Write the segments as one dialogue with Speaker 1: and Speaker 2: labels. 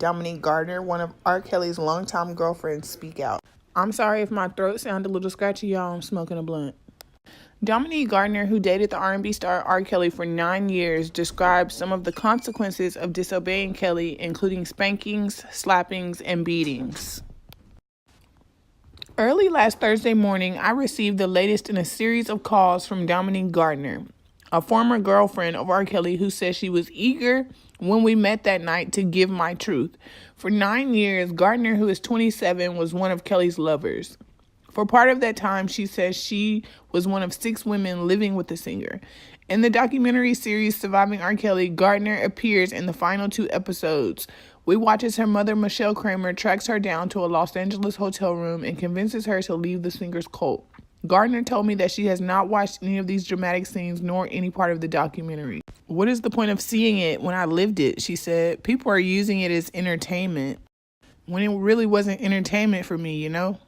Speaker 1: Dominique Gardner, one of R. Kelly's longtime girlfriends, speak out. I'm sorry if my throat sounded a little scratchy, y'all. I'm smoking a blunt. Dominique Gardner, who dated the R&B star R. Kelly for 9 years, described some of the consequences of disobeying Kelly, including spankings, slappings, and beatings. Early last Thursday morning, I received the latest in a series of calls from Dominique Gardner, a former girlfriend of R. Kelly, who said she was eager when we met that night to give my truth. For 9 years, Gardner, who is 27, was one of Kelly's lovers. For part of that time, she says she was one of 6 women living with the singer. In the documentary series Surviving R. Kelly, Gardner appears in the final 2 episodes. We watch as her mother, Michelle Kramer, tracks her down to a Los Angeles hotel room and convinces her to leave the singer's cult. Gardner told me that she has not watched any of these dramatic scenes nor any part of the documentary. What is the point of seeing it when I lived it, she said. People are using it as entertainment when it really wasn't entertainment for me, you know?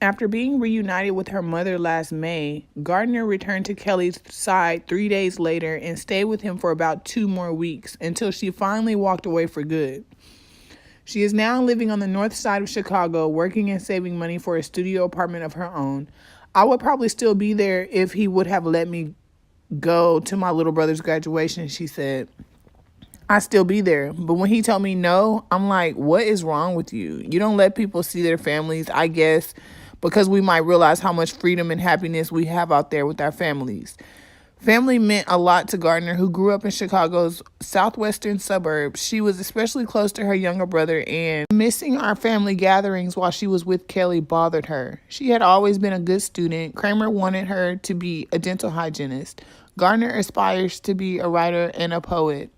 Speaker 1: After being reunited with her mother last May, Gardner returned to Kelly's side 3 days later and stayed with him for about 2 more weeks until she finally walked away for good. She is now living on the north side of Chicago, working and saving money for a studio apartment of her own. I would probably still be there if he would have let me go to my little brother's graduation, she said. I'd still be there. But when he told me no, I'm like, what is wrong with you? You don't let people see their families, I guess, because we might realize how much freedom and happiness we have out there with our families. Family meant a lot to Gardner, who grew up in Chicago's southwestern suburbs. She was especially close to her younger brother, and missing our family gatherings while she was with Kelly bothered her. She had always been a good student. Kramer wanted her to be a dental hygienist. Gardner aspires to be a writer and a poet.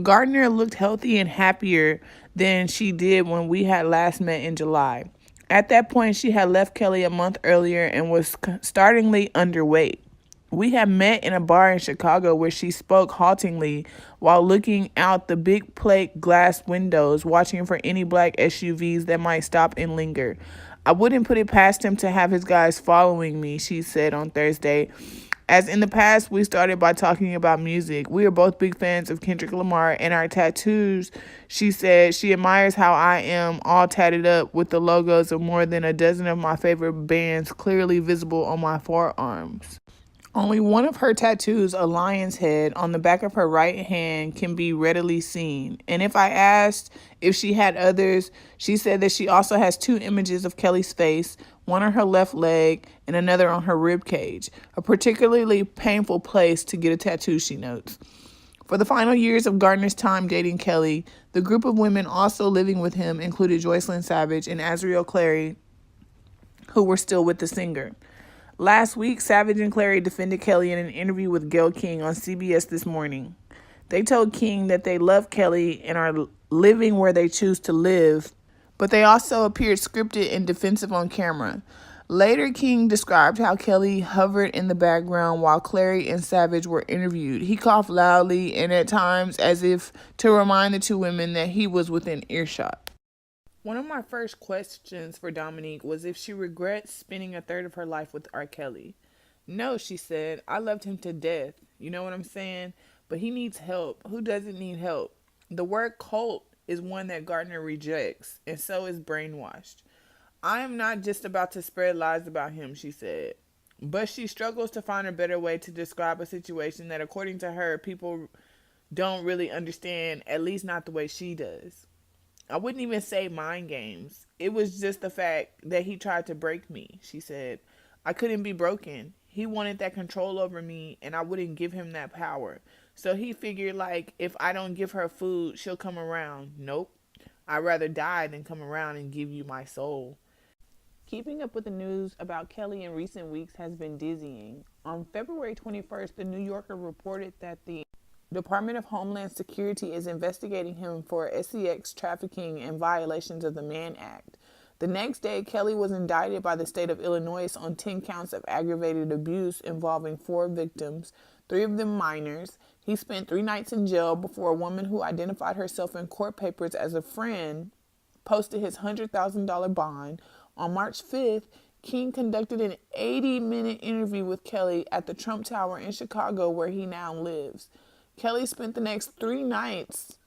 Speaker 1: Gardner looked healthy and happier than she did when we had last met in July. At that point, she had left Kelly a month earlier and was startlingly underweight. We had met in a bar in Chicago where she spoke haltingly while looking out the big plate glass windows, watching for any black SUVs that might stop and linger. I wouldn't put it past him to have his guys following me, she said on Thursday. As in the past, we started by talking about music. We are both big fans of Kendrick Lamar and our tattoos. She said she admires how I am all tatted up with the logos of more than a dozen of my favorite bands clearly visible on my forearms. Only one of her tattoos, a lion's head, on the back of her right hand can be readily seen. And if I asked if she had others, she said that she also has 2 images of Kelly's face, one on her left leg and another on her rib cage. A particularly painful place to get a tattoo, she notes. For the final years of Gardner's time dating Kelly, the group of women also living with him included Joycelyn Savage and Azriel Clary, who were still with the singer. Last week, Savage and Clary defended Kelly in an interview with Gayle King on CBS This Morning. They told King that they love Kelly and are living where they choose to live, but they also appeared scripted and defensive on camera. Later, King described how Kelly hovered in the background while Clary and Savage were interviewed. He coughed loudly and at times as if to remind the 2 women that he was within earshot. One of my first questions for Dominique was if she regrets spending a third of her life with R. Kelly. No, she said, I loved him to death. You know what I'm saying? But he needs help. Who doesn't need help? The word cult is one that Gardner rejects, and so is brainwashed. I am not just about to spread lies about him, she said. But she struggles to find a better way to describe a situation that, according to her, people don't really understand, at least not the way she does. I wouldn't even say mind games. It was just the fact that he tried to break me, she said. I couldn't be broken. He wanted that control over me, and I wouldn't give him that power. So he figured, like, if I don't give her food, she'll come around. Nope. I'd rather die than come around and give you my soul. Keeping up with the news about Kelly in recent weeks has been dizzying. On February 21st, the New Yorker reported that the Department of Homeland Security is investigating him for sex trafficking and violations of the Mann Act. The next day, Kelly was indicted by the state of Illinois on 10 counts of aggravated abuse involving 4 victims, 3 of them minors. He spent 3 nights in jail before a woman who identified herself in court papers as a friend posted his $100,000 bond. On March 5th, King conducted an 80-minute interview with Kelly at the Trump Tower in Chicago, where he now lives. Kelly spent the next 3 nights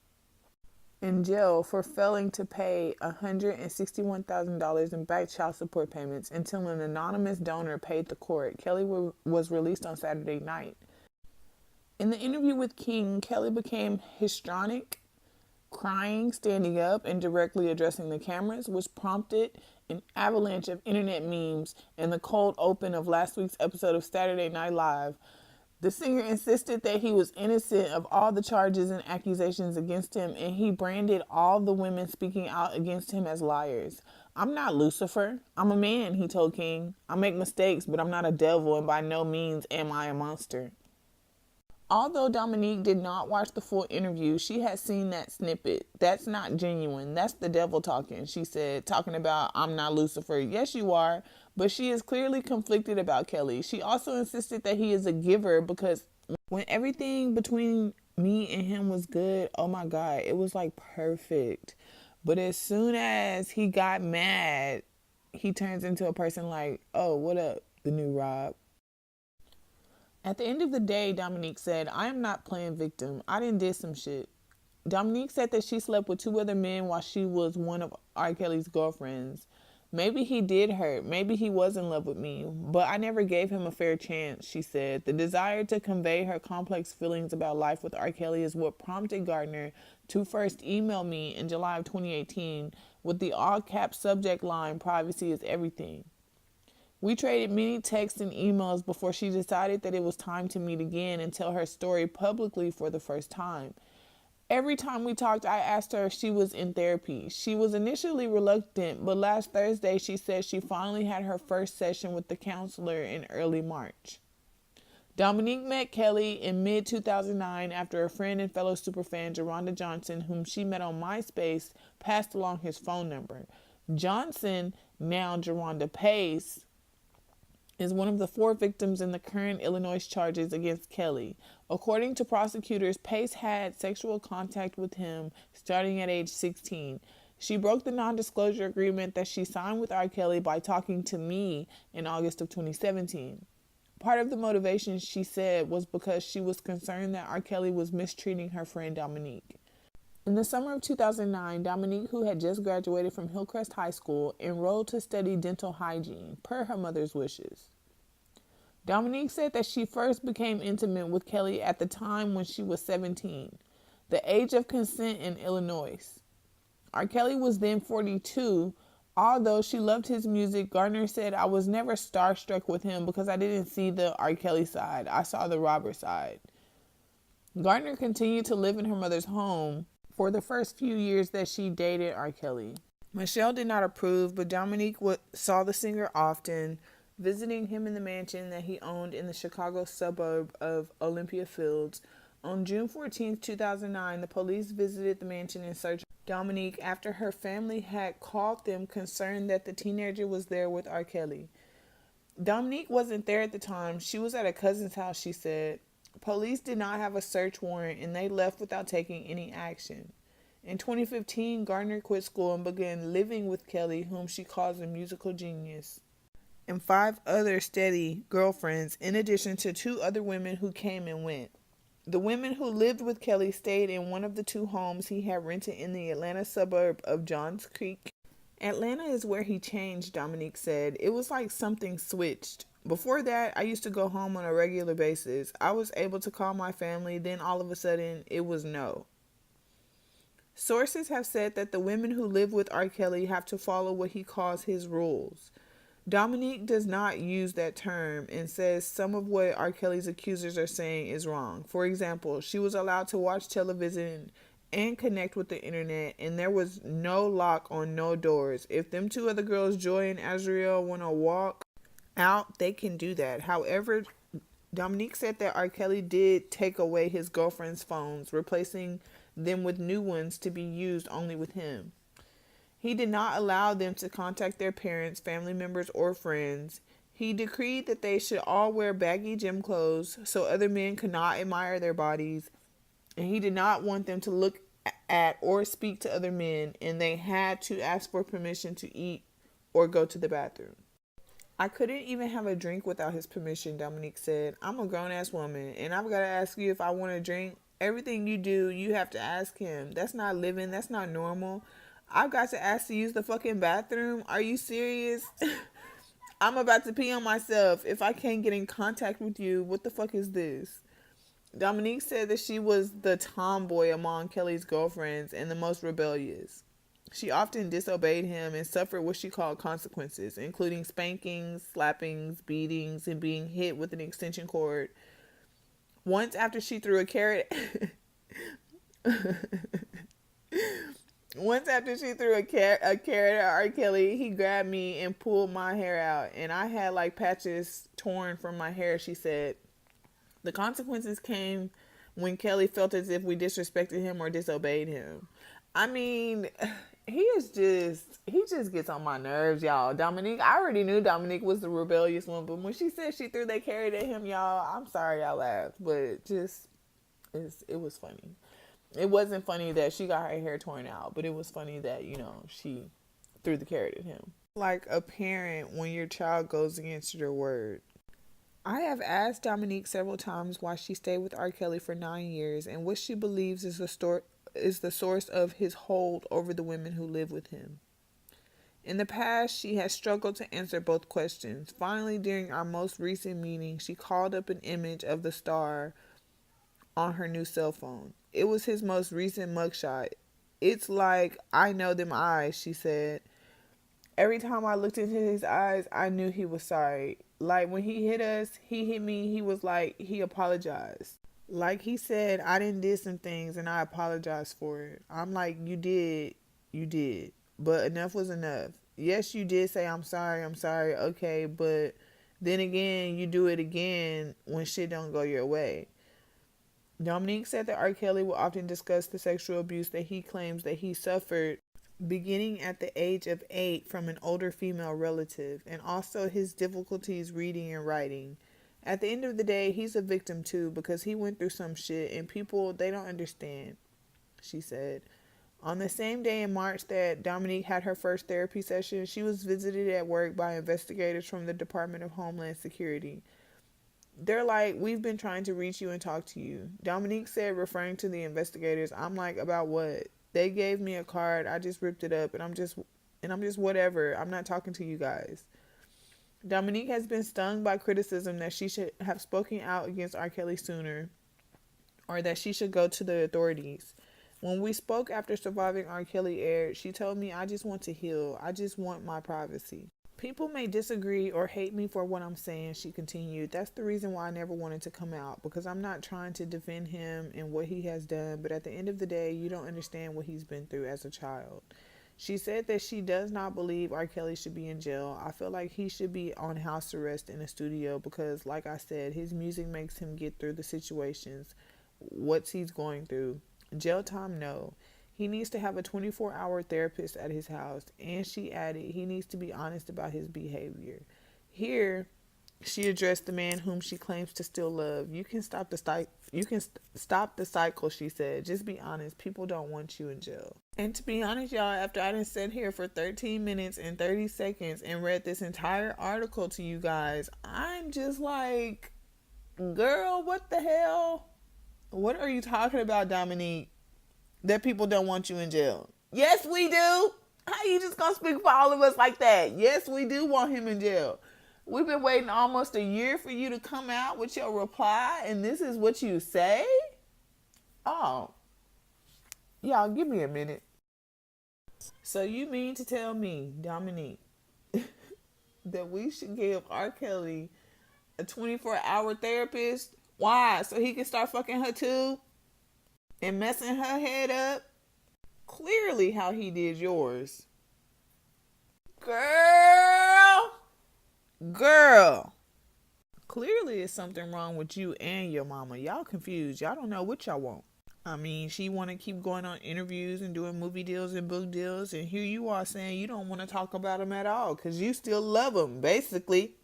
Speaker 1: in jail for failing to pay $161,000 in back child support payments until an anonymous donor paid the court. Kelly was released on Saturday night. In the interview with King, Kelly became histrionic, crying, standing up, and directly addressing the cameras, which prompted an avalanche of internet memes and the cold open of last week's episode of Saturday Night Live. The singer insisted that he was innocent of all the charges and accusations against him, and he branded all the women speaking out against him as liars. "I'm not Lucifer. I'm a man," he told King. "I make mistakes, but I'm not a devil, and by no means am I a monster." Although Dominique did not watch the full interview, she had seen that snippet. "That's not genuine. That's the devil talking," she said, talking about "I'm not Lucifer." "Yes, you are." But she is clearly conflicted about Kelly. She also insisted that he is a giver because when everything between me and him was good, oh my God, it was like perfect. But as soon as he got mad, he turns into a person like, "Oh, what up, the new Rob?" At the end of the day, Dominique said, "I am not playing victim. I done did some shit." Dominique said that she slept with 2 other men while she was one of R. Kelly's girlfriends. "Maybe he did hurt. Maybe he was in love with me. But I never gave him a fair chance," she said. The desire to convey her complex feelings about life with R. Kelly is what prompted Gardner to first email me in July of 2018 with the all-caps subject line, "Privacy is everything." We traded many texts and emails before she decided that it was time to meet again and tell her story publicly for the first time. Every time we talked, I asked her if she was in therapy. She was initially reluctant, but last Thursday she said she finally had her first session with the counselor in early March. Dominique met Kelly in mid-2009 after a friend and fellow superfan, Geronda Johnson, whom she met on MySpace, passed along his phone number. Johnson, now Geronda Pace, is one of the 4 victims in the current Illinois charges against Kelly. According to prosecutors, Pace had sexual contact with him starting at age 16. She broke the non-disclosure agreement that she signed with R. Kelly by talking to me in August of 2017. Part of the motivation, she said, was because she was concerned that R. Kelly was mistreating her friend Dominique. In the summer of 2009, Dominique, who had just graduated from Hillcrest High School, enrolled to study dental hygiene, per her mother's wishes. Dominique said that she first became intimate with Kelly at the time when she was 17, the age of consent in Illinois. R. Kelly was then 42. Although she loved his music, Gardner said, "I was never starstruck with him because I didn't see the R. Kelly side. I saw the Robert side." Gardner continued to live in her mother's home for the first few years that she dated R. Kelly. Michelle did not approve, but Dominique saw the singer often, visiting him in the mansion that he owned in the Chicago suburb of Olympia Fields. On June 14, 2009, the police visited the mansion in search of Dominique after her family had called them concerned that the teenager was there with R. Kelly. Dominique wasn't there at the time. She was at a cousin's house, she said. Police did not have a search warrant and they left without taking any action. In 2015, Gardner quit school and began living with Kelly, whom she calls a musical genius, and 5 other steady girlfriends, in addition to 2 other women who came and went. The women who lived with Kelly stayed in one of the 2 homes he had rented in the Atlanta suburb of Johns Creek. "Atlanta is where he changed," Dominique said. "It was like something switched. Before that, I used to go home on a regular basis. I was able to call my family, then all of a sudden, it was no." Sources have said that the women who live with R. Kelly have to follow what he calls his rules. Dominique does not use that term and says some of what R. Kelly's accusers are saying is wrong. For example, she was allowed to watch television and connect with the internet, and there was no lock on no doors. If them 2 other girls, Joy and Azriel, want to walk out, they can do that. However, Dominique said that R. Kelly did take away his girlfriend's phones, replacing them with new ones to be used only with him. He did not allow them to contact their parents, family members, or friends. He decreed that they should all wear baggy gym clothes so other men could not admire their bodies, and he did not want them to look at or speak to other men, and they had to ask for permission to eat or go to the bathroom. "I couldn't even have a drink without his permission," Dominique said. "I'm a grown-ass woman, and I've got to ask you if I want a drink. Everything you do, you have to ask him. That's not living. That's not normal. I've got to ask to use the fucking bathroom. Are you serious? I'm about to pee on myself. If I can't get in contact with you, what the fuck is this? Dominique said that she was the tomboy among Kelly's girlfriends and the most rebellious. She often disobeyed him and suffered what she called consequences, including spankings, slappings, beatings, and being hit with an extension cord. Once after she threw a carrot Once after she threw a carrot at R. Kelly, he grabbed me and pulled my hair out, and I had like patches torn from my hair, she said. The consequences came when Kelly felt as if we disrespected him or disobeyed him. I mean, he just gets on my nerves, y'all. Dominique, I already knew Dominique was the rebellious one, but when she said she threw that carrot at him, y'all, I'm sorry I laughed, but it was funny. It wasn't funny that she got her hair torn out, but it was funny that, she threw the carrot at him. Like a parent when your child goes against your word. I have asked Dominique several times why she stayed with R. Kelly for 9 years and what she believes is the source of his hold over the women who live with him. In the past, she has struggled to answer both questions. Finally, during our most recent meeting, she called up an image of the star on her new cell phone. It was his most recent mugshot. It's like, I know them eyes, she said. Every time I looked into his eyes, I knew he was sorry. Like when he hit us, he hit me, he was like, he apologized. Like he said, I didn't did some things and I apologized for it. I'm like, you did. But enough was enough. Yes, you did say I'm sorry, okay, but then again, you do it again when shit don't go your way. Dominique said that R. Kelly will often discuss the sexual abuse that he claims that he suffered beginning at the age of 8 from an older female relative, and also his difficulties reading and writing. At the end of the day, he's a victim too because he went through some shit and people, they don't understand, she said. On the same day in March that Dominique had her first therapy session, she was visited at work by investigators from the Department of Homeland Security. They're like, we've been trying to reach you and talk to you. Dominique said, referring to the investigators, I'm like, about what? They gave me a card. I just ripped it up and I'm just whatever. I'm not talking to you guys. Dominique has been stung by criticism that she should have spoken out against R. Kelly sooner or that she should go to the authorities. When we spoke after Surviving R. Kelly aired, she told me, I just want to heal. I just want my privacy. People may disagree or hate me for what I'm saying, she continued. That's the reason why I never wanted to come out, because I'm not trying to defend him and what he has done, but at the end of the day, you don't understand what he's been through as a child. She said that she does not believe R. Kelly should be in jail. I feel like he should be on house arrest in a studio because, like I said, his music makes him get through the situations, what he's going through. Jail time, no. He needs to have a 24-hour therapist at his house. And she added, he needs to be honest about his behavior. Here, she addressed the man whom she claims to still love. You can stop the cycle, she said. Just be honest. People don't want you in jail. And to be honest, y'all, after I done sat here for 13 minutes and 30 seconds and read this entire article to you guys, I'm just like, girl, what the hell? What are you talking about, Dominique? That people don't want you in jail. Yes, we do. How you just gonna speak for all of us like that? Yes, we do want him in jail. We've been waiting almost a year for you to come out with your reply, and this is what you say? Oh, y'all, give me a minute. So you mean to tell me, Dominique, that we should give R. Kelly a 24-hour therapist? Why? So he can start fucking her too? And messing her head up? Clearly how he did yours. Girl. Clearly there's something wrong with you and your mama. Y'all confused. Y'all don't know what y'all want. I mean, she want to keep going on interviews and doing movie deals and book deals. And here you are saying you don't want to talk about them at all because you still love them, basically.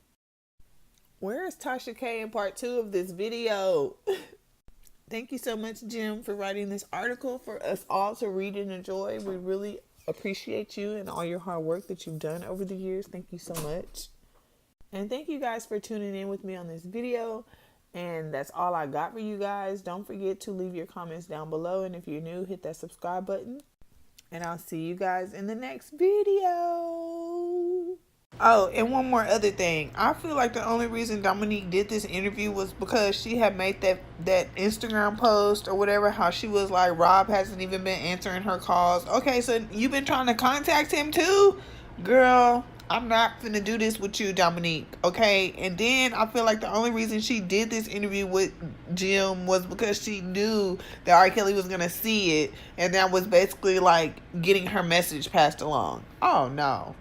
Speaker 1: Where is Tasha K in part 2 of this video? Thank you so much, Jim, for writing this article for us all to read and enjoy. We really appreciate you and all your hard work that you've done over the years. Thank you so much. And thank you guys for tuning in with me on this video. And that's all I got for you guys. Don't forget to leave your comments down below. And if you're new, hit that subscribe button. And I'll see you guys in the next video. Oh, and one more other thing. I feel like the only reason Dominique did this interview was because she had made that Instagram post or whatever, how she was like, Rob hasn't even been answering her calls. Okay, so you've been trying to contact him too? Girl, I'm not finna do this with you, Dominique. Okay? And then I feel like the only reason she did this interview with Jim was because she knew that R. Kelly was gonna see it, and that was basically like getting her message passed along. Oh no.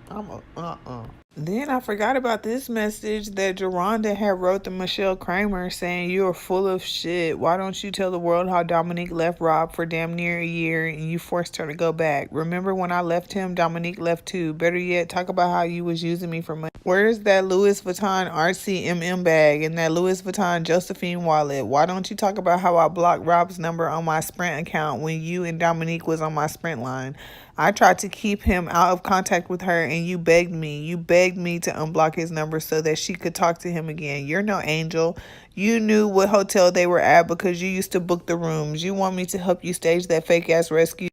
Speaker 1: Then I forgot about this message that Geronda had wrote to Michelle Kramer saying, "You are full of shit. Why don't you tell the world how Dominique left Rob for damn near a year and you forced her to go back? Remember when I left him, Dominique left too. Better yet, talk about how you was using me for money. Where's that Louis Vuitton RC MM bag and that Louis Vuitton Josephine wallet? Why don't you talk about how I blocked Rob's number on my Sprint account when you and Dominique was on my Sprint line? I tried to keep him out of contact with her and you begged me. You begged me to unblock his number so that she could talk to him again. You're no angel. You knew what hotel they were at because you used to book the rooms. You want me to help you stage that fake ass rescue?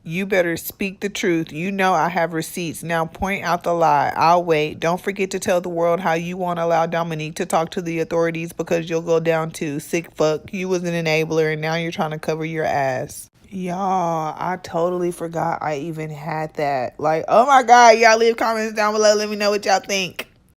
Speaker 1: You better speak the truth. You know I have receipts. Now point out the lie. I'll wait. Don't forget to tell the world how you won't allow Dominique to talk to the authorities because you'll go down too. Sick fuck. You was an enabler and now you're trying to cover your ass." Y'all, I totally forgot I even had that. Like, oh my God, y'all leave comments down below. Let me know what y'all think.